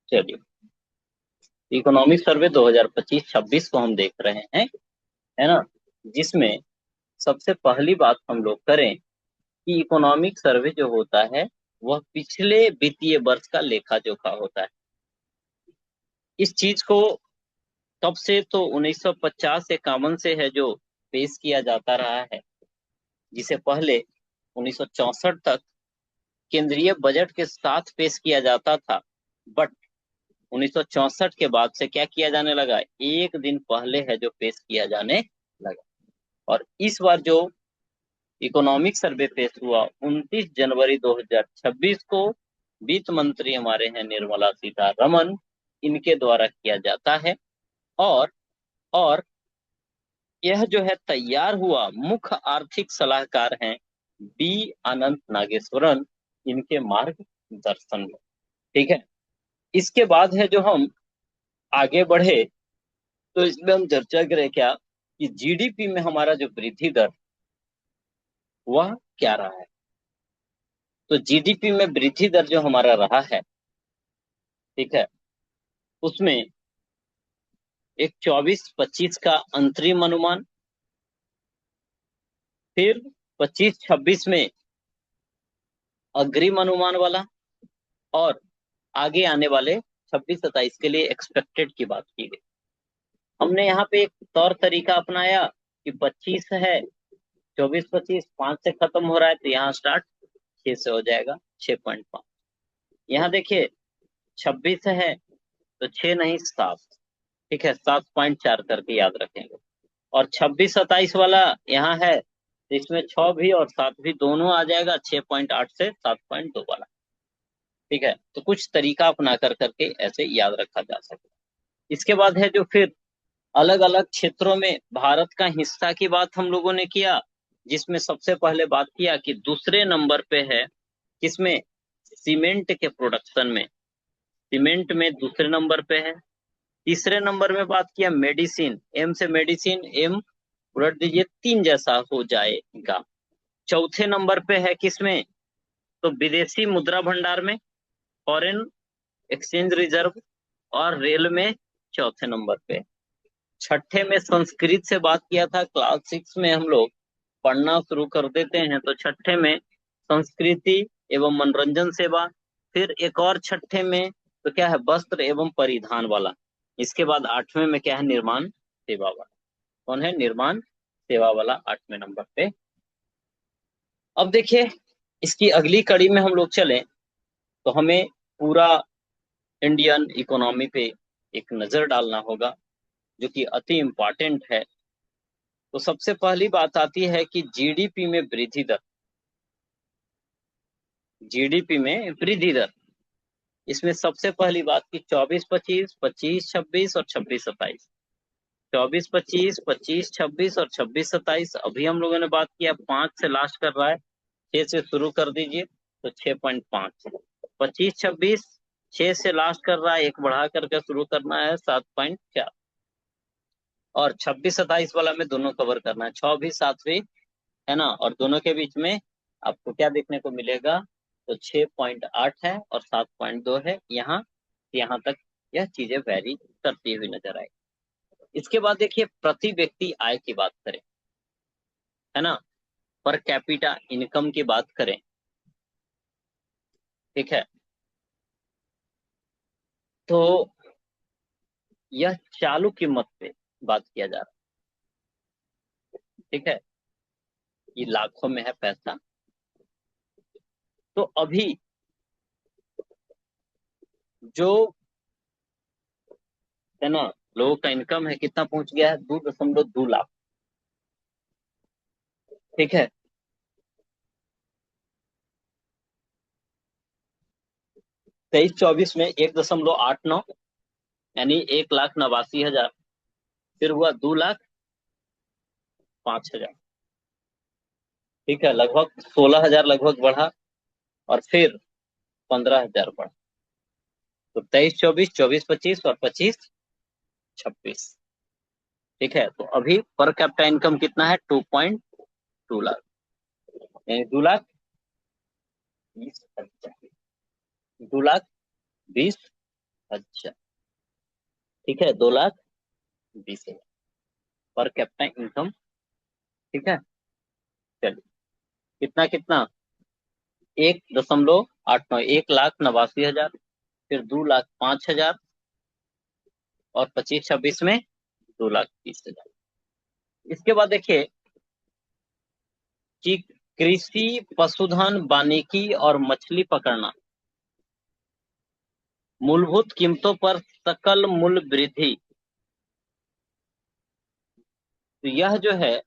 चलिए, economic survey 2025-26 को हम देख रहे हैं, है ना, जिसमें सबसे पहली बात हम लोग करें कि इकोनॉमिक सर्वे जो होता है वह पिछले वित्तीय वर्ष का लेखा जोखा होता है। इस चीज को तब से तो 1950 51 से है जो पेश किया जाता रहा है, जिसे पहले 1964 तक केंद्रीय बजट के साथ पेश किया जाता था। बट 1964 के बाद से क्या किया जाने लगा, एक दिन पहले है जो पेश किया जाने लगा। और इस बार जो इकोनॉमिक सर्वे पेश हुआ 29 जनवरी 2026 को वित्त मंत्री हमारे हैं निर्मला सीतारमन, इनके द्वारा किया जाता है। और और यह जो है तैयार हुआ, मुख्य आर्थिक सलाहकार हैं बी अनंत नागेश्वरन, इनके मार्गदर्शन में। ठीक है, इसके बाद है जो हम आगे बढ़े तो इसमें हम चर्चा करें क्या कि जीडीपी में हमारा जो वृद्धि दर वह क्या रहा है। तो जीडीपी में वृद्धि दर जो हमारा रहा है, ठीक है, उसमें एक 24-25 का अंतरिम अनुमान, फिर 25-26 में अग्रिम अनुमान वाला, और आगे आने वाले 26-27 के लिए एक्सपेक्टेड की बात की गई। हमने यहाँ पे एक तौर तरीका अपनाया कि 25 है, 24-25 5 से खत्म हो रहा है, तो यहाँ स्टार्ट 6 से हो जाएगा, 6.5। यहाँ देखिए 26 है तो 6 नहीं 7, ठीक है, 7.4 करके याद रखेंगे। और 26-27 वाला यहाँ है तो इसमें 6 भी और 7 भी दोनों आ जाएगा, 6.8 से 7.2 वाला। ठीक है, तो कुछ तरीका अपना करके ऐसे याद रखा जा सकता है। इसके बाद है जो फिर अलग अलग क्षेत्रों में भारत का हिस्सा की बात हम लोगों ने किया, जिसमें सबसे पहले बात किया कि दूसरे नंबर पे है किसमें, सीमेंट के प्रोडक्शन में, सीमेंट में दूसरे नंबर पे है। तीसरे नंबर में बात किया मेडिसिन, एम से मेडिसिन, एम उलट दीजिए 3 जैसा हो जाएगा। चौथे नंबर पे है किसमें, तो विदेशी मुद्रा भंडार में, फॉरेन एक्सचेंज रिजर्व, और रेल में चौथे नंबर पे। छठे में संस्कृत से बात किया था, क्लास 6 में हम लोग पढ़ना शुरू कर देते हैं, तो छठे में संस्कृति एवं मनोरंजन सेवा। फिर एक और छठे में तो क्या है, वस्त्र एवं परिधान वाला। इसके बाद आठवें में क्या है, निर्माण सेवा वाला। कौन है, निर्माण सेवा वाला 8वें नंबर पे। अब देखिए इसकी अगली कड़ी में हम लोग चले तो हमें पूरा इंडियन इकोनॉमी पे एक नजर डालना होगा, जो कि अति इम्पोर्टेंट है। तो सबसे पहली बात आती है कि जीडीपी में वृद्धि दर, जीडीपी में वृद्धि दर, इसमें सबसे पहली बात की 24-25, 25-26 और 26-27। 24-25, 25-26 और 26-27 अभी हम लोगों ने बात किया, 5 से लास्ट कर रहा है, 6 से शुरू कर दीजिए तो 6.5। 25-26 6 से लास्ट कर रहा है, एक बढ़ा करके शुरू करना है 7.4। और 26-27 वाला में दोनों कवर करना है, 6 भी 7 भी, है ना, और दोनों के बीच में आपको क्या देखने को मिलेगा, तो 6.8 है और 7.2 है। यहाँ तक यह चीजें वैरी करती हुई नजर आएगी। इसके बाद देखिए प्रति व्यक्ति आय की बात करें, है ना, पर कैपिटा इनकम की बात करें, ठीक है, तो यह चालू कीमत पे बात किया जा रहा है। ठीक है, ये लाखों में है पैसा। तो अभी जो है ना लोगों का इनकम है कितना पहुंच गया है, 2.2 लाख। ठीक है, 23-24 में 1.89, यानी 1,89,000, फिर हुआ 2,05,000। ठीक है, लगभग 16,000 लगभग बढ़ा, और फिर 15,000 बढ़ा। तो 23-24, 24-25 और 25-26। ठीक है, तो अभी पर कैपिटा इनकम कितना है, 2.2 लाख, यानी 2 लाख 20,000, 2,20,000। ठीक है, 2,20,000 पर कैपिटा इनकम। ठीक है, चलिए, कितना कितना, 1.89, 1,89,000, फिर 2,05,000, और 25-26 में 2,20,000। इसके बाद देखिए कि कृषि, पशुधन, वानिकी और मछली पकड़ना, मूलभूत कीमतों पर सकल मूल्य वृद्धि। तो यह जो है,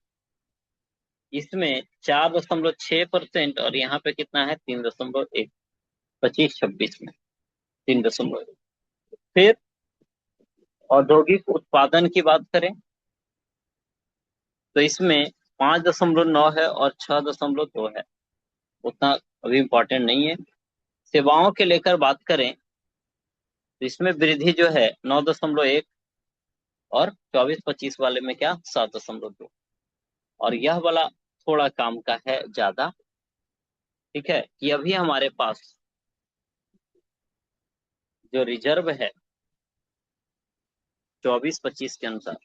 इसमें 4.6%, और यहाँ पे कितना है, 3.1, 25-26 में 3.1। फिर औद्योगिक उत्पादन की बात करें तो इसमें 5.9 है और 6.2 है, उतना अभी इम्पोर्टेंट नहीं है। सेवाओं के लेकर बात करें तो इसमें वृद्धि जो है 9.1, और 24-25 वाले में क्या, 7.2, और यह वाला थोड़ा काम का है ज्यादा। ठीक है, कि अभी हमारे पास जो रिजर्व है 24-25 के अनुसार,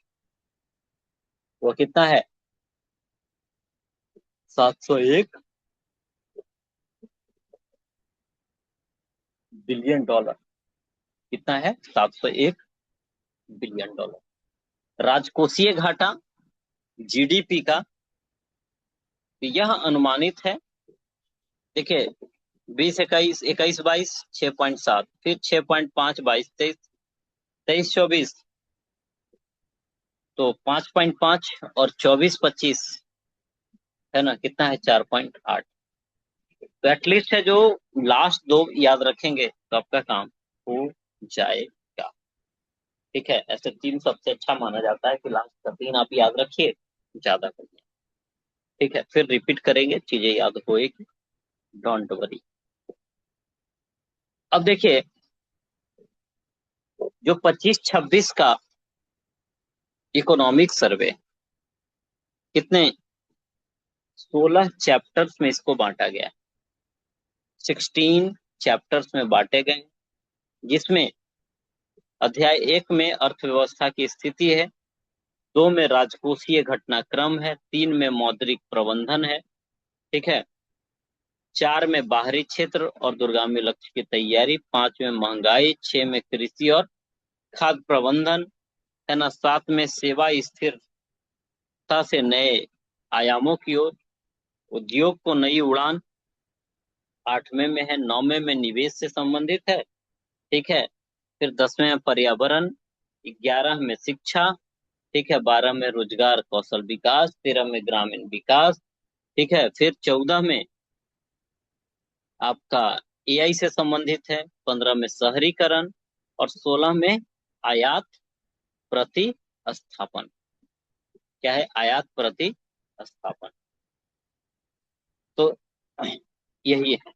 वो कितना है, 701 बिलियन डॉलर। कितना है, 701 बिलियन डॉलर। राजकोषीय घाटा जीडीपी का, यह अनुमानित है। देखिए, 20-21, 21-22 6.7, फिर 6.5, 22-23, 23-24 तो 5.5, और 24-25 है ना, कितना है, 4.8। तो एटलीस्ट है जो लास्ट दो याद रखेंगे तो आपका काम हो जाएगा। ठीक है, ऐसे तीन सबसे अच्छा माना जाता है कि लास्ट का तीन आप याद रखिए, ज्यादा करिए। ठीक है, फिर रिपीट करेंगे, चीजें याद होएगी, डोंट वरी। अब देखिए, जो 25-26 का इकोनॉमिक सर्वे, कितने, 16 चैप्टर्स में इसको बांटा गया है। 16 चैप्टर्स में बांटे गए, जिसमें अध्याय 1 में अर्थव्यवस्था की स्थिति है, 2 में राजकोषीय घटनाक्रम है, 3 में मौद्रिक प्रबंधन है। ठीक है, 4 में बाहरी क्षेत्र और दूरगामी लक्ष्य की तैयारी, 5 में महंगाई, 6 में कृषि और खाद्य प्रबंधन, है ना, 7 में सेवा स्थिरता से नए आयामों की ओर, उद्योग को नई उड़ान, 8वें में है, 9वें में निवेश से संबंधित है। ठीक है, फिर 10वें में पर्यावरण, 11 में शिक्षा, ठीक है, 12 में रोजगार कौशल विकास, 13 में ग्रामीण विकास। ठीक है, फिर 14 में आपका एआई से संबंधित है, 15 में शहरीकरण, और 16 में आयात प्रतिस्थापन। क्या है, आयात प्रतिस्थापन। तो यही है।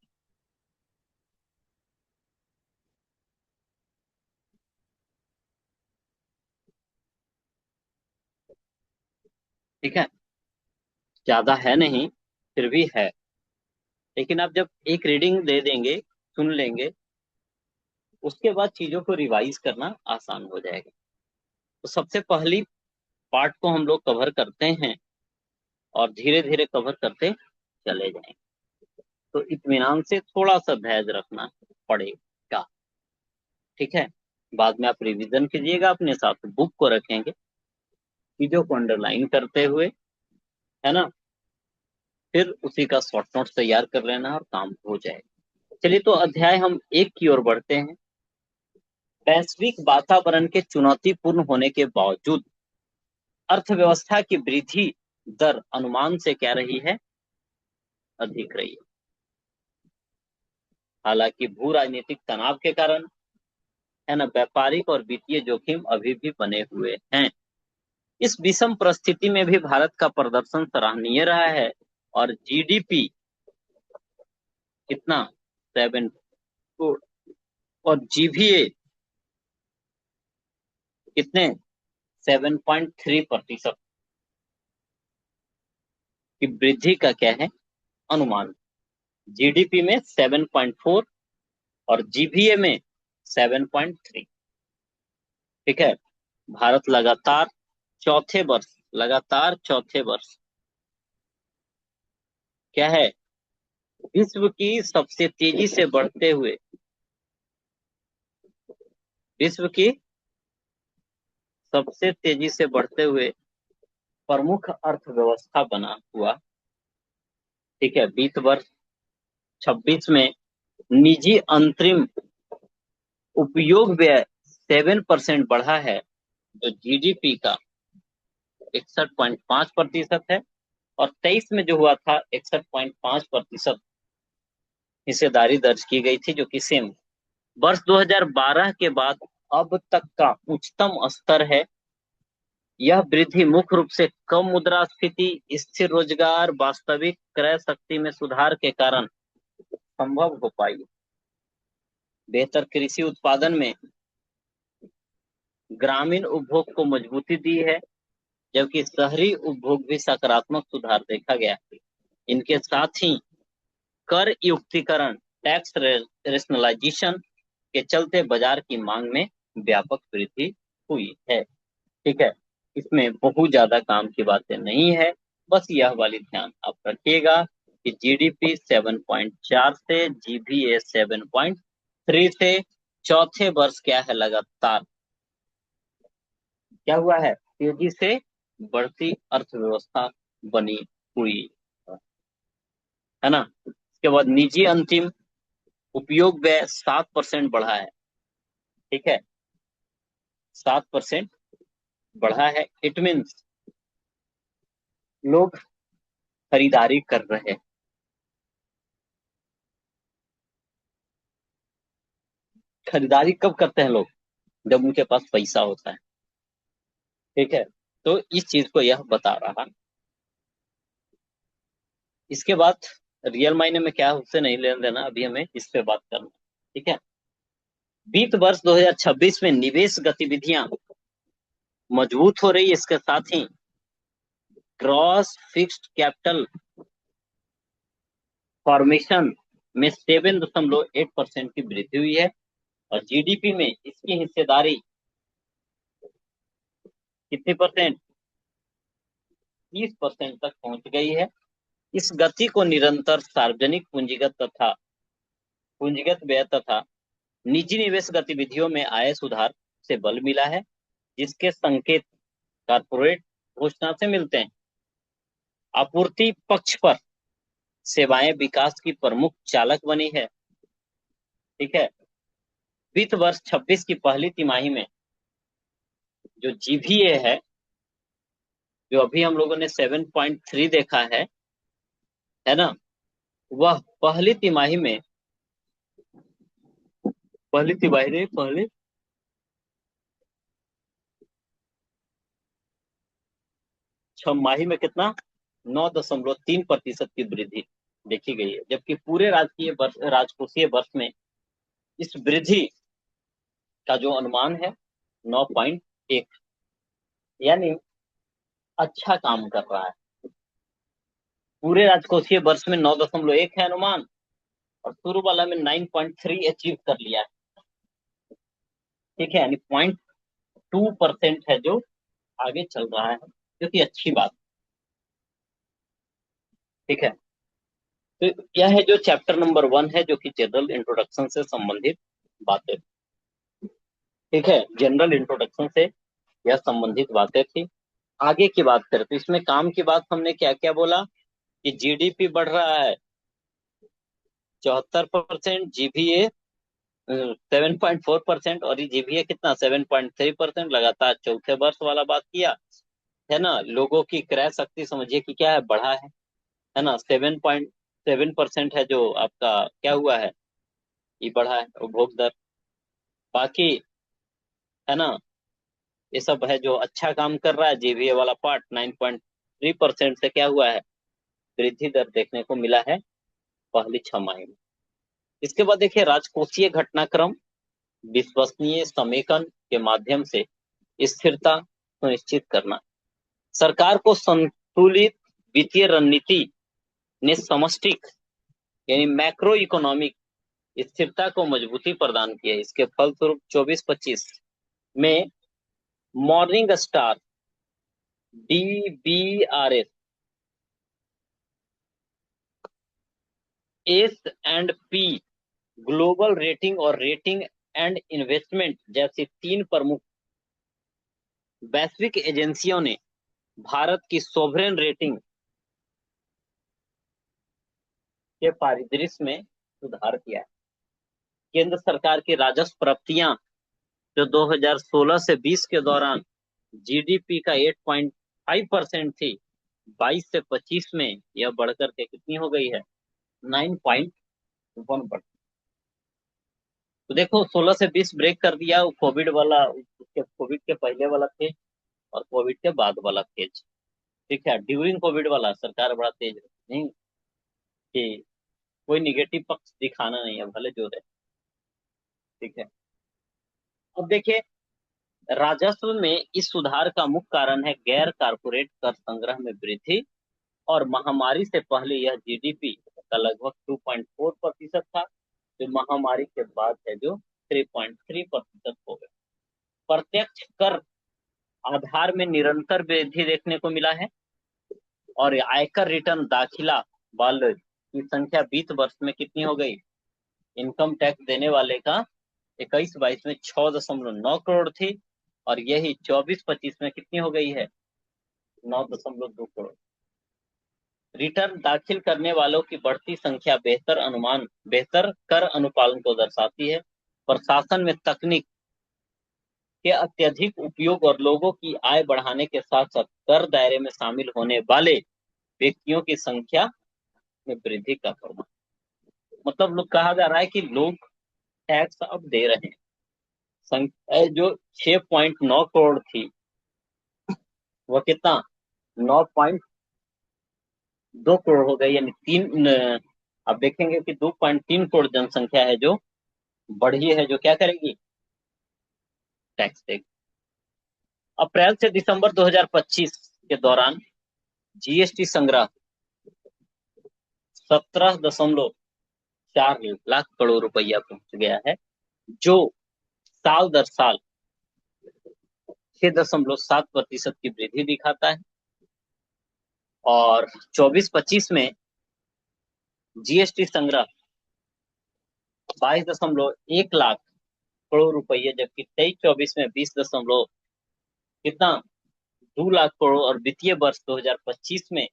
ठीक है, ज्यादा है नहीं, फिर भी है, लेकिन आप जब एक रीडिंग दे देंगे, सुन लेंगे, उसके बाद चीजों को रिवाइज करना आसान हो जाएगा। तो सबसे पहली पार्ट को हम लोग कवर करते हैं, और धीरे धीरे कवर करते चले जाएंगे। तो इत्मीनान से थोड़ा सा धैर्य रखना पड़ेगा। ठीक है, बाद में आप रिवीजन कीजिएगा, अपने साथ बुक को रखेंगे, चीजों को अंडरलाइन करते हुए, है ना, फिर उसी का शॉर्ट नोट तैयार कर लेना और काम हो जाएगा। चलिए, तो अध्याय हम 1 की ओर बढ़ते हैं। वैश्विक वातावरण के चुनौतीपूर्ण होने के बावजूद अर्थव्यवस्था की वृद्धि दर अनुमान से क्या रही है, अधिक रही है। हालांकि भू राजनीतिक तनाव के कारण, है ना, व्यापारिक और वित्तीय जोखिम अभी भी बने हुए हैं। इस विषम परिस्थिति में भी भारत का प्रदर्शन सराहनीय रहा है, और जीडीपी कितना, 7, और जीवीए कितने, 7.3% की वृद्धि का क्या है, अनुमान। जीडीपी में 7.4 और जीबीए में 7.3। ठीक है। भारत लगातार चौथे वर्ष क्या है, विश्व की सबसे तेजी से बढ़ते हुए विश्व की सबसे तेजी से बढ़ते हुए प्रमुख अर्थव्यवस्था बना हुआ। ठीक है। वित्त वर्ष 26 में निजी अंतरिम उपयोग व्यय 7% बढ़ा है, जो जीडीपी का 61.5% है। और 23 में जो हुआ था 61.5% हिस्सेदारी दर्ज की गई थी, जो कि सेम वर्ष 2012 के बाद अब तक का उच्चतम स्तर है। यह वृद्धि मुख्य रूप से कम मुद्रास्फीति, स्थिर रोजगार, वास्तविक क्रय शक्ति में सुधार के कारण संभव हो पाई। बेहतर कृषि उत्पादन में ग्रामीण उपभोग को मजबूती दी है, जबकि शहरी उपभोग भी सकारात्मक सुधार देखा गया। इनके साथ ही कर युक्तिकरण, टैक्स रेशनलाइजेशन के चलते बाजार की मांग में व्यापक वृद्धि हुई है। ठीक है। इसमें बहुत ज्यादा काम की बातें नहीं है, बस यह वाली ध्यान आप रखिएगा कि जीडीपी 7.4 से, जीबीए 7.3 से चौथे वर्ष क्या है, लगातार क्या हुआ है, तेजी से बढ़ती अर्थव्यवस्था बनी हुई है ना। इसके बाद निजी अंतिम उपयोग व्यय 7% बढ़ा है। ठीक है। 7% बढ़ा है, इट मीन्स लोग खरीदारी कर रहे हैं। खरीदारी कब करते हैं लोग, जब उनके पास पैसा होता है। ठीक है। तो इस चीज को यह बता रहा। इसके बाद रियल मायने में क्या है उससे नहीं लेना देना, अभी हमें इस पे बात करना। ठीक है। वित्त वर्ष 2026 में निवेश गतिविधियां मजबूत हो रही है। इसके साथ ही ग्रॉस फिक्स्ड कैपिटल फॉर्मेशन में 7.8% की वृद्धि हुई है, और जीडीपी में इसकी हिस्सेदारी कितनी परसेंट, 30% तक पहुंच गई है। इस गति को निरंतर सार्वजनिक पूंजीगत व्यय तथा निजी निवेश गतिविधियों में आय सुधार से बल मिला है, जिसके संकेत कारपोरेट घोषणा से मिलते हैं। आपूर्ति पक्ष पर सेवाएं विकास की प्रमुख चालक बनी है। ठीक है। वित्त वर्ष 26 की पहली तिमाही में जो जीवीए जो अभी हम लोगों ने 7.3 देखा है ना, वह पहली तिमाही में पहली छमाही में कितना, 9.3% की वृद्धि देखी गई है, जबकि पूरे राजकोषीय वर्ष में इस वृद्धि का जो अनुमान है 9.1, यानी अच्छा काम कर रहा है। पूरे राजकोषीय वर्ष में 9.1 है अनुमान, और शुरू वाला में 9.3 अचीव कर लिया है। ठीक है। यानी 0.2% है जो आगे चल रहा है, जो कि अच्छी बात। ठीक है। तो यह है जो चैप्टर नंबर 1 है, जो कि जनरल इंट्रोडक्शन से संबंधित बातें। ठीक है। जनरल इंट्रोडक्शन से यह संबंधित बातें थी। आगे की बात करें तो इसमें काम की बात हमने क्या क्या बोला, कि जीडीपी बढ़ रहा है 74%, जीबीए 7.4%, और ये जीबीए कितना 7.3%, लगातार चौथे वर्ष वाला बात किया है ना। लोगों की क्रय शक्ति समझिए कि क्या है, बढ़ा है ना। 7.7% है जो आपका क्या हुआ है, ये बढ़ा है उपभोग दर। बाकी है ना, ये सब है जो अच्छा काम कर रहा है। जीबीए वाला पार्ट 9.3% से क्या हुआ है, वृद्धि दर देखने को मिला है पहली छमाही में। इसके बाद देखिए राजकोषीय घटनाक्रम विश्वसनीय समेकन के माध्यम से स्थिरता सुनिश्चित करना। सरकार को संतुलित वित्तीय रणनीति ने समष्टि यानी मैक्रो इकोनॉमिक स्थिरता को मजबूती प्रदान की है। इसके फलस्वरूप 24-25 में morning star, DBRS, S&P global rating और रेटिंग एंड इन्वेस्टमेंट जैसी 3 प्रमुख वैश्विक एजेंसियों ने भारत की सोवरेन रेटिंग के परिदृश्य में सुधार किया है। केंद्र सरकार की राजस्व प्राप्तियां जो 2016 से 20 के दौरान GDP का 8.5% थी, 22 से 25 में यह बढ़कर के कितनी हो गई है? 9.1%। तो देखो, 16 से 20 ब्रेक कर दिया, वो कोविड वाला, उसके कोविड के पहले वाला फेज और कोविड के बाद वाला फेज। ठीक है, ड्यूरिंग कोविड वाला सरकार बड़ा तेज नहीं कि कोई निगेटिव पक्ष दिखाना नहीं है, भले जो है। ठीक है, अब देखिए, राजस्व में इस सुधार का मुख्य कारण है गैर कारपोरेट कर संग्रह में वृद्धि, और महामारी से पहले यह GDP का लगभग 2.4% था, जो महामारी के बाद है जो 3.3% हो गया। प्रत्यक्ष कर आधार में निरंतर वृद्धि देखने को मिला है, और आयकर रिटर्न दाखिला वाले की संख्या 20 वर्ष में कितनी हो गई? इनकम टैक्स देने वाले का 21-22 में 6.9 करोड़ थी, और यही 24-25 में कितनी हो गई है? 9.2 करोड़। रिटर्न दाखिल करने वालों की बढ़ती संख्या बेहतर कर अनुपालन को दर्शाती है। प्रशासन में तकनीक के अत्यधिक उपयोग और लोगों की आय बढ़ाने के साथ साथ कर दायरे में शामिल होने वाले व्यक्तियों की संख्या में वृद्धि का प्रमाण, मतलब लोग कहा जा रहा है कि लोग टैक्स अब दे रहे हैं। संख्या जो 6.9 करोड़ थी, वह कितना? 9.2 करोड़ हो गई, यानी अब देखेंगे कि 2.3 करोड़ जनसंख्या है जो बढ़ी है, जो क्या करेगी? टैक्स देगी। अप्रैल से दिसंबर 2025 के दौरान GST संग्रह 17.4 लाख करोड़ रुपया पहुंच गया है, जो साल दर साल 6.7% की वृद्धि दिखाता है। और 24-25 में GST संग्रह 22.1 लाख करोड़ रुपये, जबकि 23-24 में 20 कितना? 2 लाख करोड़, और वित्तीय वर्ष 2025 में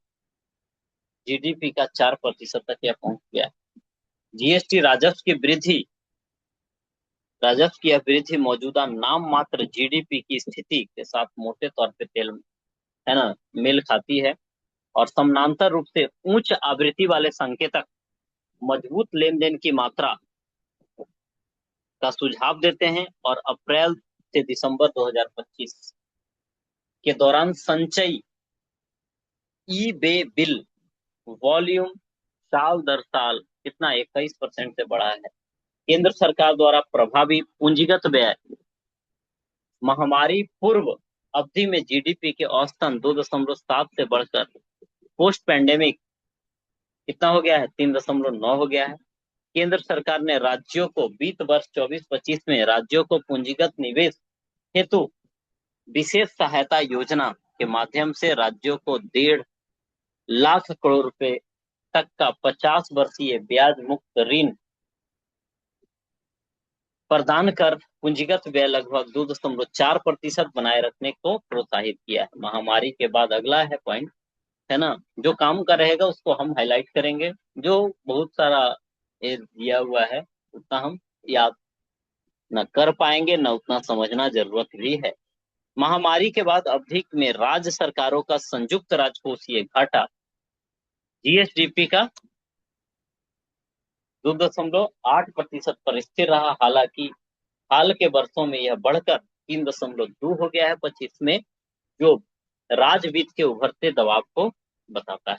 GDP का 4% तक यह पहुंच गया। GST राजस्व की यह वृद्धि मौजूदा नाम मात्र GDP की स्थिति के साथ मोटे तौर पे तेल है ना मेल खाती है, और समानांतर रूप से उच्च आवृत्ति वाले संकेतक मजबूत लेन देन की मात्रा का सुझाव देते हैं। और अप्रैल से दिसंबर 2025 के दौरान संचयी ई बे बिल वॉल्यूम साल दर साल कितना? 21% से बढ़ा है। केंद्र सरकार द्वारा प्रभावी पूंजीगत व्यय महामारी पूर्व अवधि में GDP के औसतन 2.7 से बढ़कर पोस्ट पैंडेमिक कितना हो गया है? 3.9 हो गया है। केंद्र सरकार ने राज्यों को वित्त वर्ष 24-25 में राज्यों को पूंजीगत निवेश हेतु विशेष सहायता योजना के माध्यम से राज्यों को 1.5 लाख करोड़ रुपए तक का 50 वर्षीय ब्याज मुक्त ऋण प्रदान कर पूंजीगत व्यय लगभग 2.4% बनाए रखने को प्रोत्साहित किया है। महामारी के बाद अगला है पॉइंट, है ना, जो काम का रहेगा उसको हम हाईलाइट करेंगे, जो बहुत सारा दिया हुआ है उतना हम याद न कर पाएंगे, न उतना समझना जरूरत भी है। महामारी के बाद अवधि में राज्य सरकारों का संयुक्त राजकोषीय घाटा GSDP का 2.8% पर स्थिर रहा। हालांकि हाल के वर्षों में यह बढ़कर 3.2 हो गया है 25 में, जो राजवित्त के उभरते दबाव को बताता है।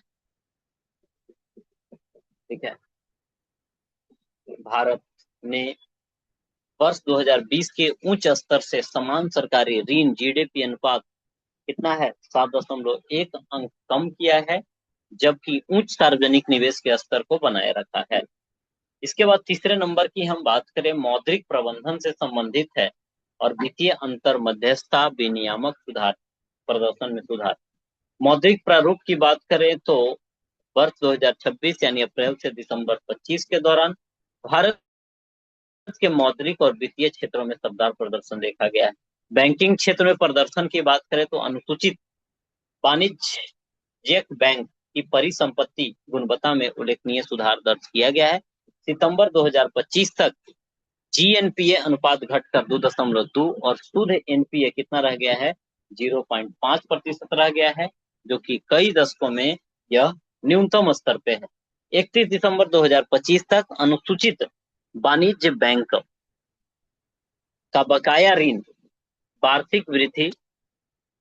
ठीक है, भारत ने वर्ष 2020 के उच्च स्तर से समान सरकारी ऋण GDP अनुपात कितना है? 7.1 अंक कम किया है, जबकि उच्च सार्वजनिक निवेश के स्तर को बनाए रखा है। इसके बाद तीसरे नंबर की हम बात करें, मौद्रिक प्रबंधन से संबंधित है और वित्तीय अंतर मध्यस्थता विनियामक सुधार, प्रदर्शन में सुधार। मौद्रिक प्रारूप की बात करें तो वर्ष 2026 यानी अप्रैल से दिसंबर 25 के दौरान भारत के मौद्रिक और वित्तीय क्षेत्रों में शानदार प्रदर्शन देखा गया है। बैंकिंग क्षेत्र में प्रदर्शन की बात करें तो अनुसूचित वाणिज्यिक बैंक की परिसंपत्ति गुणवत्ता में उल्लेखनीय सुधार दर्ज किया गया है। सितंबर 2025 तक जीएनपीए अनुपात घटकर 2.2 और शुद्ध एनपीए कितना रह गया है, 0.5% रह गया है, जो कि कई दशकों में यह न्यूनतम स्तर पे है। 31 दिसंबर 2025 तक अनुसूचित वाणिज्य बैंक का बकाया ऋण वार्षिक वृद्धि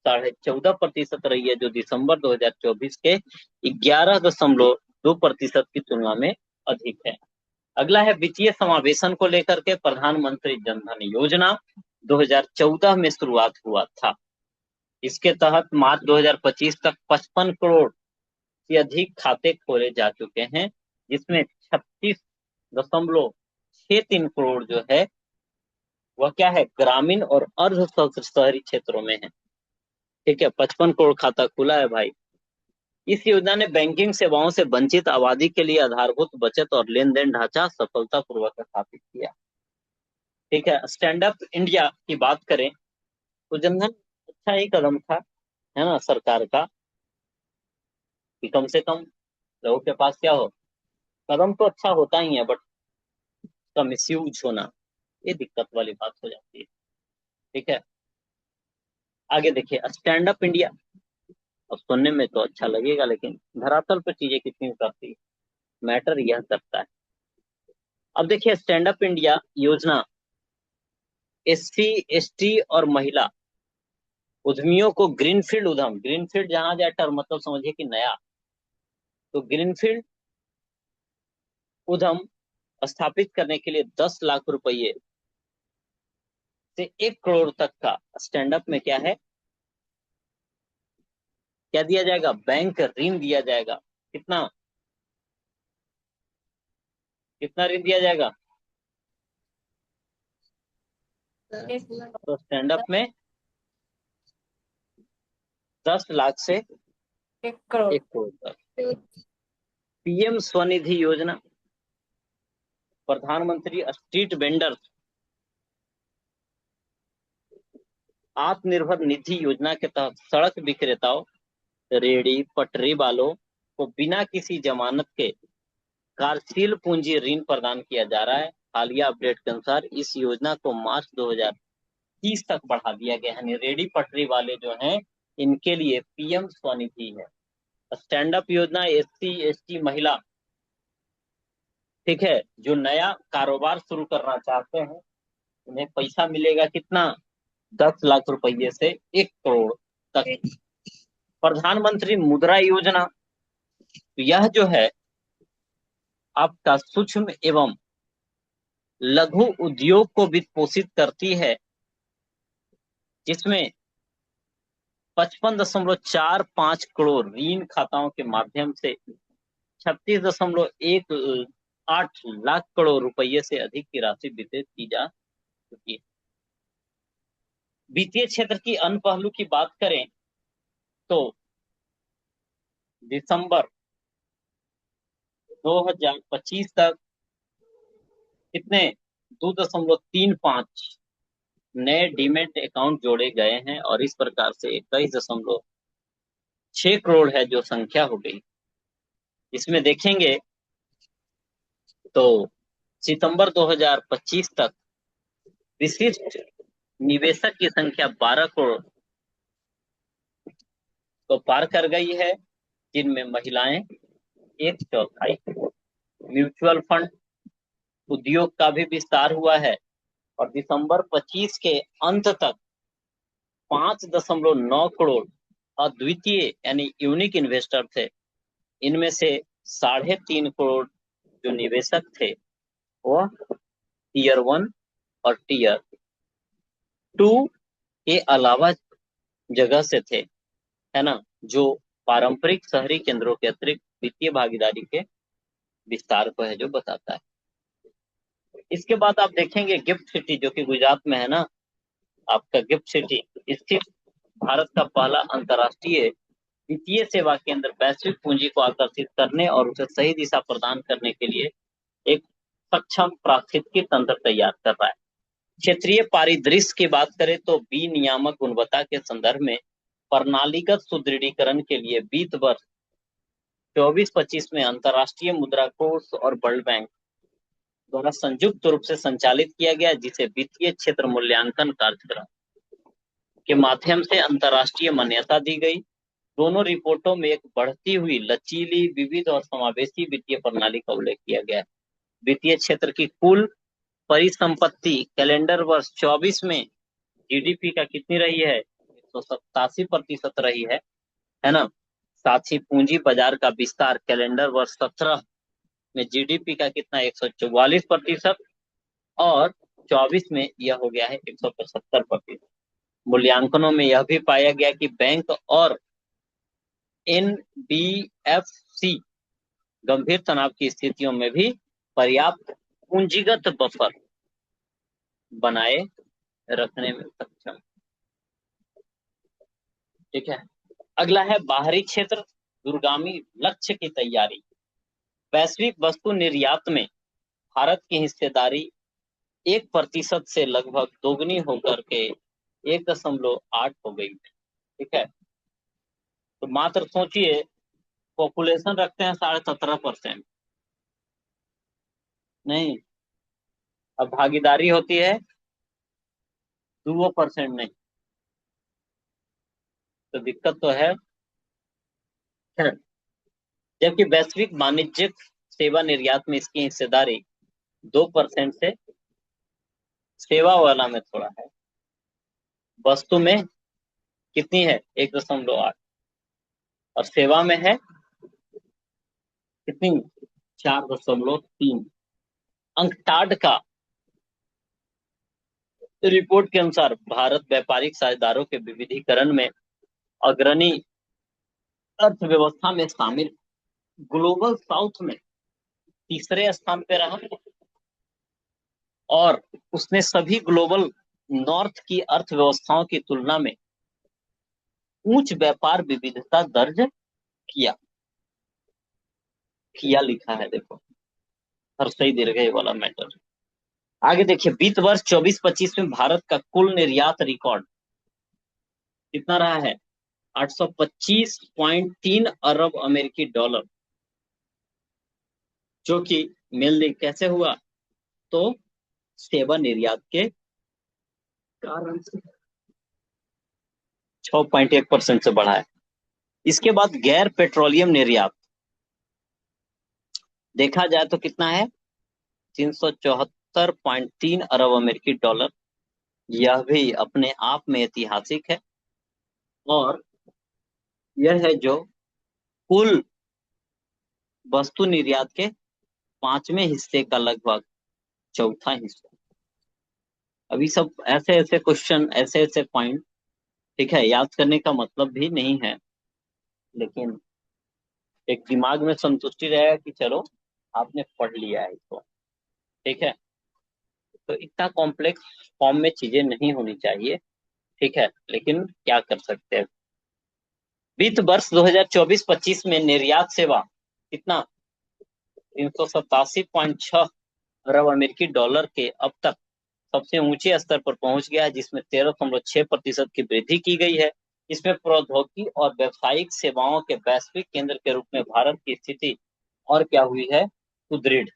14.5% रही है, जो दिसंबर 2024 के 11.2% की तुलना में अधिक है। अगला है वित्तीय समावेशन को लेकर के, प्रधानमंत्री जनधन योजना 2014 में शुरुआत हुआ था। इसके तहत मार्च 2025 तक 55 करोड़ से अधिक खाते खोले जा चुके हैं, जिसमें 36.63 करोड़ जो है वह क्या है, ग्रामीण और अर्ध शहरी क्षेत्रों में है। ठीक है, 55 करोड़ खाता खुला है भाई। इस योजना ने बैंकिंग सेवाओं से वंचित आबादी के लिए आधारभूत बचत और लेन देन ढांचा सफलतापूर्वक स्थापित किया। ठीक है, स्टैंड अप इंडिया की बात करें तो जनधन अच्छा ही कदम था, है ना, सरकार का, कि कम से कम लोगों के पास क्या हो, कदम तो अच्छा होता ही है, बट उसका मिसयूज होना ये दिक्कत वाली बात हो जाती है। ठीक है, आगे देखिए स्टैंड अप इंडिया। अब सुनने में तो अच्छा लगेगा, लेकिन धरातल पर चीजें कितनी उतरती है, मैटर यह करता है। अब देखिए स्टैंड अप इंडिया योजना एससी एसटी और महिला उद्यमियों को ग्रीनफील्ड उद्यम, ग्रीनफील्ड जहां जाए टर्म मतलब समझिए कि नया, तो ग्रीनफील्ड उद्यम स्थापित करने के लिए 10 लाख रुपए से 1 करोड़ तक का स्टैंड अप में क्या है, क्या दिया जाएगा, बैंक ऋण दिया जाएगा। कितना कितना ऋण दिया जाएगा, तो स्टैंड अप में 10 लाख से 1 करोड़ तक। पीएम स्वनिधि योजना, प्रधानमंत्री स्ट्रीट वेंडर आत्मनिर्भर निधि योजना के तहत सड़क विक्रेताओं, रेहड़ी पटरी वालों को बिना किसी जमानत के कार्यशील पूंजी ऋण प्रदान किया जा रहा है। हालिया अपडेट के अनुसार इस योजना को मार्च 2030 तक बढ़ा दिया गया है। रेहड़ी पटरी वाले जो हैं इनके लिए पीएम स्वनिधि है। स्टैंड अप योजना एससी एसटी महिला, ठीक है, जो नया कारोबार शुरू करना चाहते हैं उन्हें पैसा मिलेगा कितना, 10 लाख रुपए से 1 करोड़ तक। प्रधानमंत्री मुद्रा योजना, यह जो है आपका सूक्ष्म एवं लघु उद्योग को वित्त पोषित करती है, जिसमें 55.45 करोड़ ऋण खाताओं के माध्यम से 36.18 लाख करोड़ रुपए से अधिक की राशि वितरित की जा चुकी है। वित्तीय क्षेत्र की अन्य पहलू की बात करें तो दिसंबर 2025 तक कितने 2.35 नए डीमेट अकाउंट जोड़े गए हैं और इस प्रकार से 21.6 करोड़ है जो संख्या हो गई। इसमें देखेंगे तो सितंबर 2025 तक विशिष्ट निवेशक की संख्या 12 करोड़ तो पार कर गई है, जिनमें महिलाएं 1/4, म्यूचुअल फंड उद्योग का भी विस्तार हुआ है और दिसंबर 25 के अंत तक 5.9 करोड़ अद्वितीय यानी यूनिक इन्वेस्टर थे। इनमें से 3.5 करोड़ जो निवेशक थे वह टीयर 1 और टीयर 2 के अलावा जगह से थे, है ना, जो पारंपरिक शहरी केंद्रों के अतिरिक्त वित्तीय भागीदारी के विस्तार को है जो बताता है। इसके बाद आप देखेंगे गिफ्ट सिटी जो कि गुजरात में है ना, आपका गिफ्ट सिटी स्थित भारत का पहला अंतर्राष्ट्रीय वित्तीय सेवा केंद्र वैश्विक पूंजी को आकर्षित करने और उसे सही दिशा प्रदान करने के लिए एक सक्षम पारिस्थितिकी तंत्र तैयार कर रहा है। क्षेत्रीय परिदृश्य की बात करें तो विनियामक गुणवत्ता के संदर्भ में प्रणालीगत सुदृढ़ीकरण के लिए वित्त वर्ष 24-25 में अंतर्राष्ट्रीय मुद्रा कोष और वर्ल्ड बैंक द्वारा संयुक्त रूप से संचालित किया गया, जिसे वित्तीय क्षेत्र मूल्यांकन कार्यक्रम के माध्यम से अंतर्राष्ट्रीय मान्यता दी गई। दोनों रिपोर्टों में एक बढ़ती हुई लचीली, विविध और समावेशी वित्तीय प्रणाली का उल्लेख किया गया है। वित्तीय क्षेत्र की कुल परिसंपत्ति कैलेंडर वर्ष 24 में जीडीपी का कितनी रही है? 187% रही है ना। साथ ही पूंजी बाजार का विस्तार कैलेंडर वर्ष 17 में जीडीपी का कितना? 144%, और 24 में यह हो गया है 175%। मूल्यांकनों में यह भी पाया गया कि बैंक और एनबीएफसी गंभीर तनाव की स्थितियों में भी पर्याप्त पूंजीगत बफर बनाए रखने में सक्षम। ठीक है, अगला है बाहरी क्षेत्र दूरगामी लक्ष्य की तैयारी। वैश्विक वस्तु निर्यात में भारत की हिस्सेदारी 1% से लगभग दोगुनी होकर के 1.8 हो गई। ठीक है, तो मात्र सोचिए, पॉपुलेशन रखते हैं 17.5%, नहीं, अब भागीदारी होती है 2% नहीं, तो दिक्कत तो है। जबकि वैश्विक वाणिज्यिक सेवा निर्यात में इसकी हिस्सेदारी 2% से, सेवा वाला में थोड़ा है, वस्तु में कितनी है? 1.8, और सेवा में है कितनी? 4.3। अंकटाड का रिपोर्ट के अनुसार भारत व्यापारिक साझेदारों के विविधीकरण में अग्रणी अर्थव्यवस्था में शामिल ग्लोबल साउथ में तीसरे स्थान पे रहा, और उसने सभी ग्लोबल नॉर्थ की अर्थव्यवस्थाओं की तुलना में उच्च व्यापार विविधता दर्ज किया लिखा है, देखो, हर सही दीर्घ वाला मैटर। आगे देखिए, वित्त वर्ष 24-25 में भारत का कुल निर्यात रिकॉर्ड कितना रहा है? 825.3 अरब अमेरिकी डॉलर, जो कि मेनली कैसे हुआ? तो सेवा निर्यात के कारण से 6.1% से बढ़ा है। इसके बाद गैर पेट्रोलियम निर्यात देखा जाए तो कितना है? 374.3 अरब अमेरिकी डॉलर। यह भी अपने आप में ऐतिहासिक है, और यह है जो कुल वस्तु निर्यात के 5वें हिस्से का लगभग चौथा हिस्सा। अभी सब ऐसे ऐसे क्वेश्चन, ऐसे ऐसे पॉइंट, ठीक है, याद करने का मतलब भी नहीं है, लेकिन एक दिमाग में संतुष्टि रहेगा कि चलो आपने पढ़ लिया है इसको। ठीक है, तो इतना कॉम्प्लेक्स फॉर्म में चीजें नहीं होनी चाहिए। ठीक है, लेकिन क्या कर सकते हैं। वित्त वर्ष 2024-25 में निर्यात सेवा कितना? 387.6 अरब अमेरिकी डॉलर के अब तक सबसे ऊंचे स्तर पर पहुंच गया है, जिसमें 13.6% की वृद्धि की गई है। इसमें प्रौद्योगिकी और व्यावसायिक सेवाओं के वैश्विक केंद्र के रूप में भारत की स्थिति और क्या हुई है? सुदृढ़।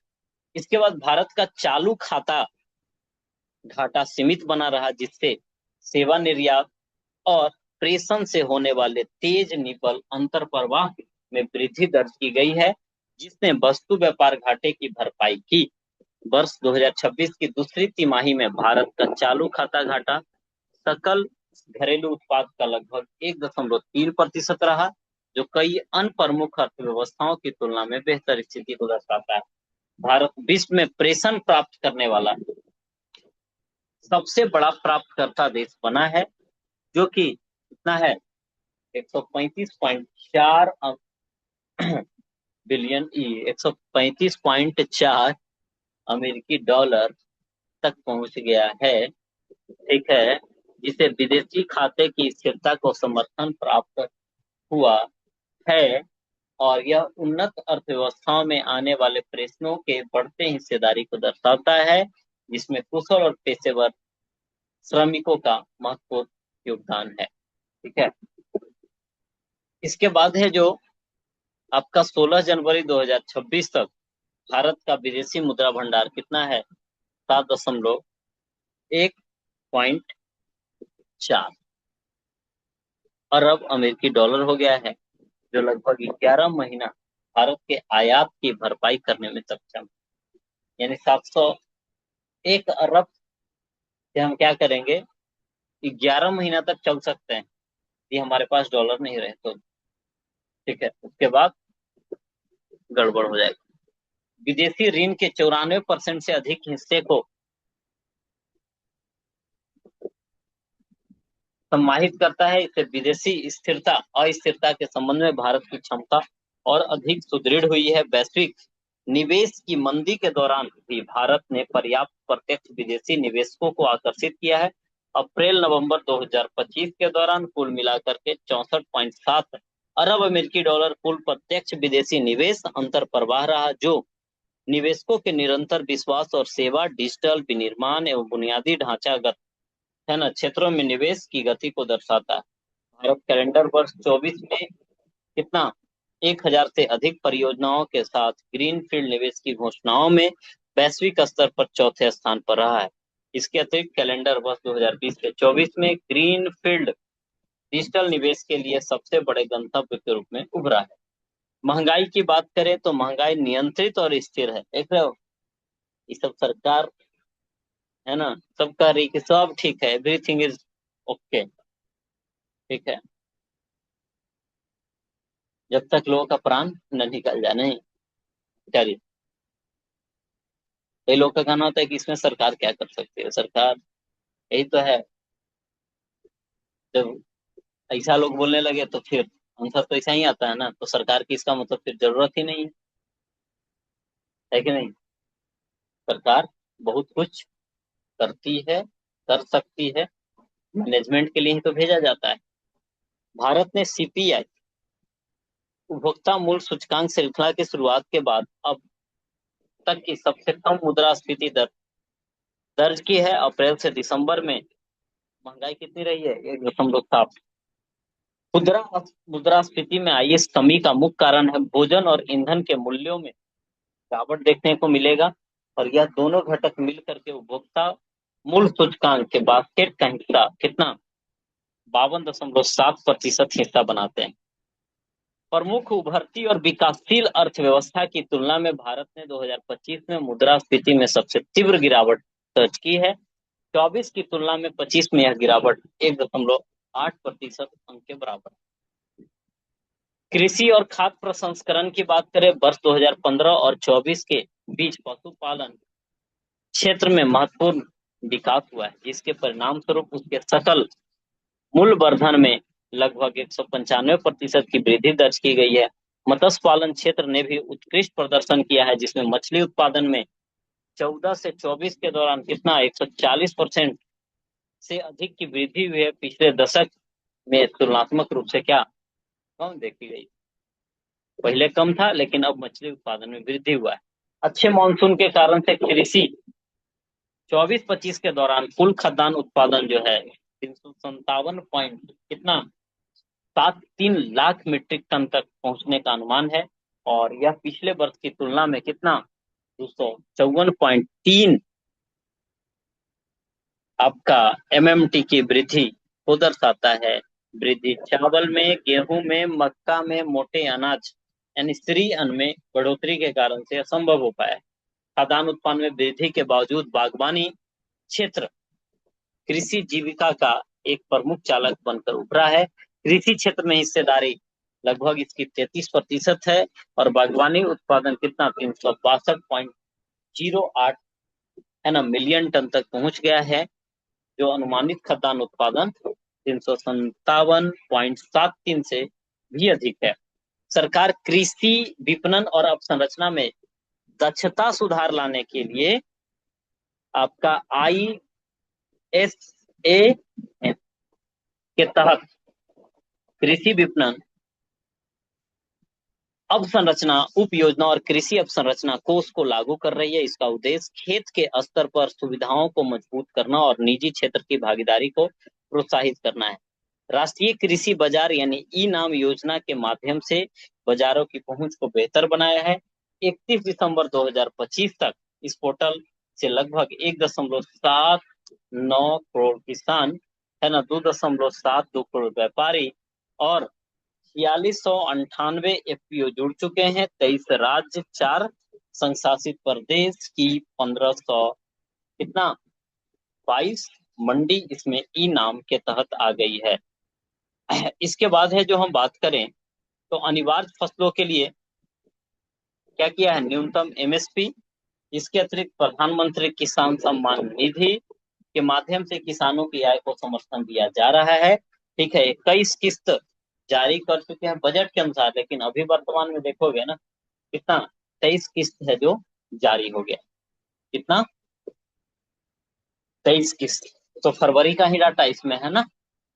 इसके बाद भारत का चालू खाता घाटा सीमित बना रहा, जिससे सेवा निर्यात और प्रेषण से होने वाले तेज निपल अंतर प्रवाह में वृद्धि दर्ज की गई है, जिसने वस्तु व्यापार घाटे की भरपाई की। वर्ष 2026 की दूसरी तिमाही में भारत का चालू खाता घाटा सकल घरेलू उत्पाद का लगभग 1.3% रहा, जो कई अन्य प्रमुख अर्थव्यवस्थाओं की तुलना में बेहतर स्थिति को दर्शाता है। भारत विश्व में प्रेषण प्राप्त करने वाला सबसे बड़ा प्राप्तकर्ता देश बना है, जो कि कितना है? 135.4 बिलियन 135.4 अमेरिकी डॉलर तक पहुंच गया है। ठीक है, जिसे विदेशी खाते की स्थिरता को समर्थन प्राप्त हुआ है और यह उन्नत अर्थव्यवस्थाओं में आने वाले प्रश्नों के बढ़ते हिस्सेदारी को दर्शाता है, जिसमें कुशल और पेशेवर श्रमिकों का महत्वपूर्ण योगदान है। ठीक है, इसके बाद है जो आपका 16 जनवरी 2026 तक भारत का विदेशी मुद्रा भंडार कितना है? 7.1 अरब अमेरिकी डॉलर हो गया है, जो लगभग 11 महीना भारत के आयात की भरपाई करने में सक्षम है। यानी 701 अरब से हम क्या करेंगे, 11 महीना तक चल सकते हैं, ये हमारे पास डॉलर नहीं रहे तो। ठीक है, उसके बाद गड़बड़ हो जाएगी। विदेशी ऋण के 94% से अधिक हिस्से को समाहित करता है। इसे विदेशी स्थिरता अस्थिरता के संबंध में भारत की क्षमता और अधिक सुदृढ़ हुई है। वैश्विक निवेश की मंदी के दौरान भी भारत ने पर्याप्त प्रत्यक्ष विदेशी निवेशकों को आकर्षित किया है। अप्रैल नवंबर 2025 के दौरान कुल मिलाकर के 64.7 अरब अमेरिकी डॉलर कुल प्रत्यक्ष विदेशी निवेश अंतर प्रवाह रहा, जो निवेशकों के निरंतर विश्वास और सेवा, डिजिटल विनिर्माण एवं बुनियादी ढांचागत है ना क्षेत्रों में निवेश की गति को दर्शाता है। भारत कैलेंडर वर्ष 24 में कितना 1000 से अधिक परियोजनाओं के साथ ग्रीनफील्ड निवेश की घोषणाओं में वैश्विक स्तर पर चौथे स्थान पर रहा है। इसके अतिरिक्त कैलेंडर वर्ष 2020 के 24 में ग्रीनफील्ड डिजिटल निवेश के लिए सबसे बड़े गंतव्य के रूप में उभरा है। महंगाई की बात करें तो महंगाई नियंत्रित और स्थिर है। देख रहे हो, ये सब सरकार है ना, सब कह रही कि सब ठीक है, एवरीथिंग इज ओके। ठीक है, जब तक लोगों का प्राण न निकल जाए। नहीं, चलिए, कई लोग का कहना होता है कि इसमें सरकार क्या कर सकती है। सरकार यही तो है, जब ऐसा लोग बोलने लगे तो फिर आंसर तो ऐसा ही आता है ना, तो सरकार की इसका मतलब फिर जरूरत ही नहीं है कि नहीं? सरकार बहुत कुछ करती है, कर सकती है, मैनेजमेंट के लिए ही तो भेजा जाता है। भारत ने सीपीआई उपभोक्ता मूल्य सूचकांक श्रृंखला की शुरुआत के बाद अब तक की सबसे कम मुद्रास्फीति दर दर्ज की है। अप्रैल से दिसंबर में महंगाई कितनी रही है? 1.7। मुद्रा मुद्रास्फीति में आई इस कमी का मुख्य कारण है भोजन और ईंधन के मूल्यों में गिरावट देखने को मिलेगा, और यह दोनों घटक मिलकर के उपभोक्ता मूल्य सूचकांक के बास्केट का हिस्सा कितना 52.7% हिस्सा बनाते हैं। प्रमुख उभरती और विकासशील अर्थव्यवस्था की तुलना में भारत ने 2025 में मुद्रास्फीति में सबसे तीव्र गिरावट दर्ज की है। 24 की तुलना में 25 में यह गिरावट 1.8% अंक के बराबर। कृषि और खाद्य प्रसंस्करण की बात करें, वर्ष 2015 और 24 के बीच पशुपालन क्षेत्र में महत्वपूर्ण विकास हुआ है, जिसके परिणाम स्वरूप उसके सकल मूल्य वर्धन में लगभग 195% की वृद्धि दर्ज की गई है। मत्स्य पालन क्षेत्र ने भी उत्कृष्ट प्रदर्शन किया है, जिसमें मछली उत्पादन में 14 से 24 के दौरान कितना 140% से अधिक की वृद्धि हुई है। पिछले दशक में तुलनात्मक रूप से क्या कम देखी गई, पहले कम था लेकिन अब मछली उत्पादन में वृद्धि हुआ है। अच्छे मानसून के कारण से कृषि 24-25 के दौरान कुल खाद्यान्न उत्पादन जो है 357 पॉइंट कितना 73 लाख मीट्रिक टन तक पहुंचने का अनुमान है, और यह पिछले वर्ष की तुलना में कितना 254.3 आपका एमएमटी की वृद्धि को दर्शाता है। वृद्धि चावल में, गेहूं में, मक्का में, मोटे अनाज यानी श्री अन्न में बढ़ोतरी के कारण से असंभव हो पाया है। खाद्यान्न उत्पादन में वृद्धि के बावजूद बागवानी क्षेत्र कृषि जीविका का एक प्रमुख चालक बनकर उभरा है। कृषि क्षेत्र में हिस्सेदारी लगभग इसकी 33% है, और बागवानी उत्पादन कितना 362.08 है ना मिलियन टन तक पहुंच गया है, जो अनुमानित खाद्यान्न उत्पादन 357.73 से भी अधिक है। सरकार कृषि विपणन और अवसंरचना में दक्षता सुधार लाने के लिए आपका ISA के तहत कृषि विपणन अवसंरचना उप योजना और कृषि अवसंरचना कोष को लागू कर रही है। इसका उद्देश्य खेत के स्तर पर सुविधाओं को मजबूत करना और निजी क्षेत्र की भागीदारी को प्रोत्साहित करना है। राष्ट्रीय कृषि बाजार यानी ई नाम योजना के माध्यम से बाजारों की पहुंच को बेहतर बनाया है। 31 दिसंबर 2025 तक इस पोर्टल से लगभग 1.79 करोड़ किसान, है ना, 2.72 करोड़ व्यापारी और 4698 FPO जुड़ चुके हैं। 23 राज्य, 4 संशासित प्रदेश की 1500 कितना 22 मंडी इसमें ई नाम के तहत आ गई है। इसके बाद है जो हम बात करें तो अनिवार्य फसलों के लिए क्या किया है, न्यूनतम MSP। इसके अतिरिक्त प्रधानमंत्री किसान सम्मान निधि के माध्यम से किसानों की आय को समर्थन दिया जा रहा है। ठीक है, 21 किस्त जारी कर चुके हैं बजट के अनुसार, लेकिन अभी वर्तमान में देखोगे ना कितना 23 किस्त है जो जारी हो गया। कितना 23 किस्त, तो फरवरी का ही डाटा इसमें है ना।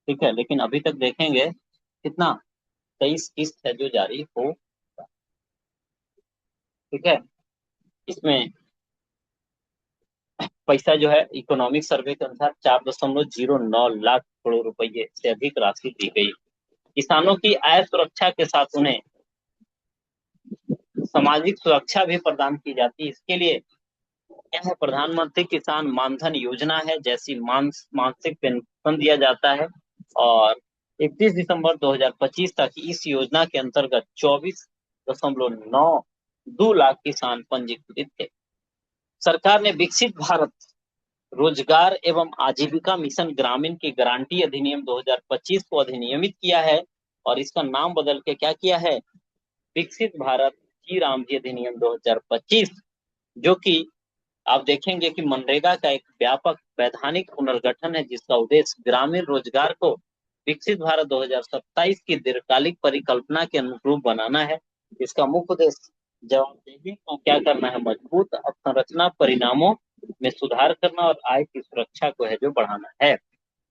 ठीक है, लेकिन अभी तक देखेंगे कितना 23 किस्त है जो जारी हो। ठीक है, इसमें पैसा जो है इकोनॉमिक सर्वे के अनुसार 4.09 लाख करोड़ रुपए से अधिक राशि दी गई। किसानों की आय सुरक्षा के साथ उन्हें सामाजिक सुरक्षा भी प्रदान की जाती है। इसके लिए क्या है, प्रधानमंत्री किसान मानधन योजना है, जैसी मासिक पेंशन दिया जाता है। और 31 दिसंबर 2025 तक इस योजना के अंतर्गत 24.92 लाख किसान पंजीकृत थे। सरकार ने विकसित भारत रोजगार एवं आजीविका मिशन ग्रामीण की गारंटी अधिनियम 2025 को अधिनियमित किया है और इसका नाम बदल के क्या किया है, विकसित भारत जी राम जी अधिनियम 2025, जो कि आप देखेंगे कि मनरेगा का एक व्यापक वैधानिक पुनर्गठन है, जिसका उद्देश्य ग्रामीण रोजगार को विकसित भारत 2027 की दीर्घकालिक परिकल्पना के अनुरूप बनाना है। इसका मुख्य उद्देश्य जवाबदेही को क्या करना है, मजबूत अवसंरचना, परिणामों में सुधार करना और आय की सुरक्षा को है जो बढ़ाना है।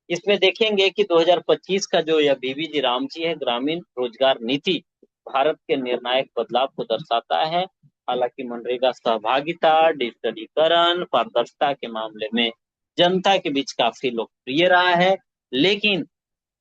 इसमें देखेंगे कि 2025 का जो यह बीबीजी रामजी है ग्रामीण रोजगार नीति भारत के निर्णायक बदलाव को दर्शाता है। हालांकि मनरेगा सहभागिता, डिजिटलीकरण, पारदर्शिता के मामले में जनता के बीच काफी लोकप्रिय रहा है, लेकिन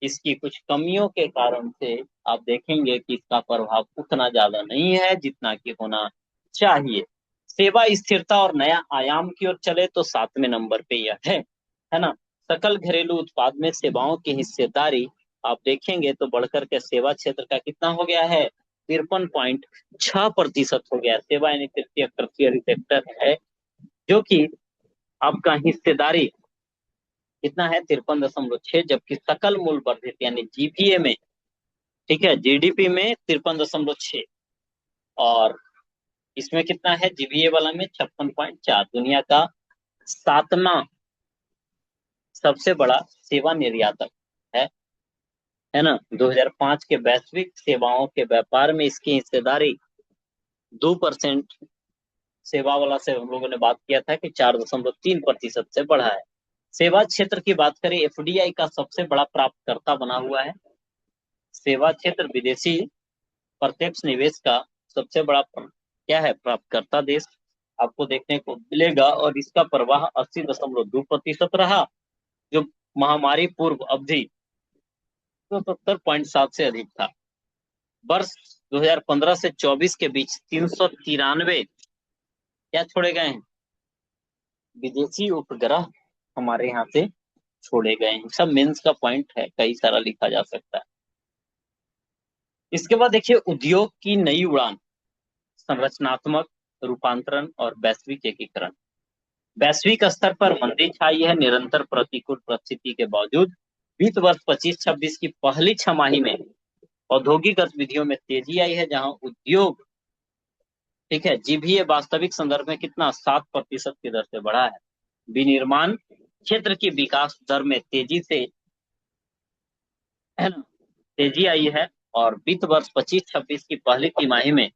इसकी कुछ कमियों के कारण से आप देखेंगे कि इसका प्रभाव उतना ज्यादा नहीं है जितना कि होना चाहिए। सेवा स्थिरता और नया आयाम की ओर चले तो 7वें नंबर पे यह है ना। सकल घरेलू उत्पाद में सेवाओं की हिस्सेदारी आप देखेंगे तो बढ़कर के सेवा क्षेत्र का कितना हो गया है, 53.6% हो गया। सेवा यानी तृतीय टर्शियरी सेक्टर है, जो कि आपका हिस्सेदारी कितना है, 53.6, जबकि सकल मूल्य वर्धित यानी GPA में, ठीक है, GDP में 53.6 और इसमें कितना है, GVA वाला में 56.4। दुनिया का 7वां सबसे बड़ा सेवा निर्यातक है ना। 2005 के वैश्विक सेवाओं के व्यापार में इसकी हिस्सेदारी 2%, सेवा वाला से हम लोगों ने बात किया था कि 4.3% से बढ़ा है। सेवा क्षेत्र की बात करें, FDI का सबसे बड़ा प्राप्तकर्ता बना हुआ है। सेवा क्षेत्र विदेशी प्रत्यक्ष निवेश का सबसे बड़ा क्या है, प्राप्तकर्ता देश आपको देखने को मिलेगा और इसका प्रवाह 80.2% रहा, जो महामारी पूर्व अवधि 170.7 से अधिक था। वर्ष 2015 से 24 के बीच 393 क्या छोड़े गए हैं, विदेशी उपग्रह हमारे यहाँ से छोड़े गए हैं। सब मेंस का पॉइंट है, कई सारा लिखा जा सकता है। इसके बाद देखिए उद्योग की नई उड़ान, संरचनात्मक रूपांतरण और वैश्विक एकीकरण। वैश्विक स्तर पर मंदी छाई है। निरंतर प्रतिकूल परिस्थिति के बावजूद वित्त वर्ष 25-26 की पहली छमाही में औद्योगिक गतिविधियों में तेजी आई है, जहां उद्योग, ठीक है, GVA वास्तविक संदर्भ में कितना 7% की दर से बढ़ा है। विनिर्माण क्षेत्र की विकास दर में तेजी से है ना, तेजी आई है। और वित्त वर्ष 25-26 की पहली तिमाही में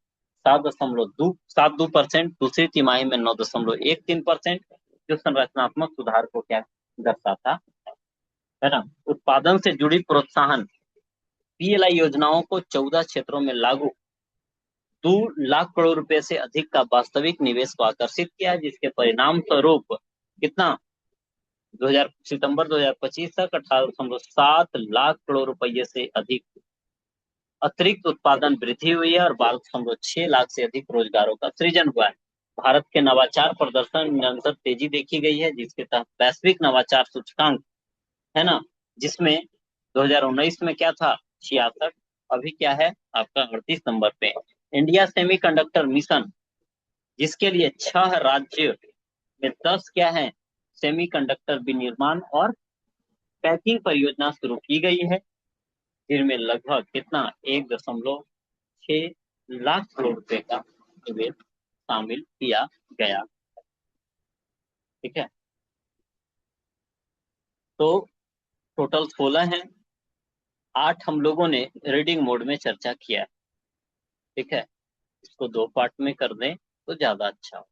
7.2%, दूसरी तिमाही में 9.13%, जो संरचनात्मक सुधार को क्या दर्शाता है ना। उत्पादन से जुड़ी प्रोत्साहन, पीएलआई योजनाओं को 14 क्षेत्रों में लागू 2 लाख करोड़ रुपए से अधिक का वास्तविक निवेश को आकर्षित किया, जिसके परिणाम स्वरूप कितना सितंबर 2025 तक 18.7 लाख करोड़ रुपए से अधिक अतिरिक्त उत्पादन वृद्धि हुई है और 12.6 लाख से अधिक रोजगारों का सृजन हुआ है। भारत के नवाचार प्रदर्शन में निरंतर तेजी देखी गई है, जिसके तहत वैश्विक नवाचार सूचकांक है ना, जिसमें 2019 में क्या था 66, अभी क्या है आपका 38 नंबर पे। इंडिया सेमीकंडक्टर मिशन, जिसके लिए 6 राज्य में 10 क्या है सेमीकंडक्टर विनिर्माण और पैकिंग परियोजना शुरू की गई है, जिनमें लगभग कितना 1.6 लाख करोड़ रुपए का निवेश शामिल किया गया। ठीक है, तो टोटल 16 हैं, 8 हम लोगों ने रीडिंग मोड में चर्चा किया है। ठीक है, इसको 2 पार्ट में कर दें तो ज्यादा अच्छा हो।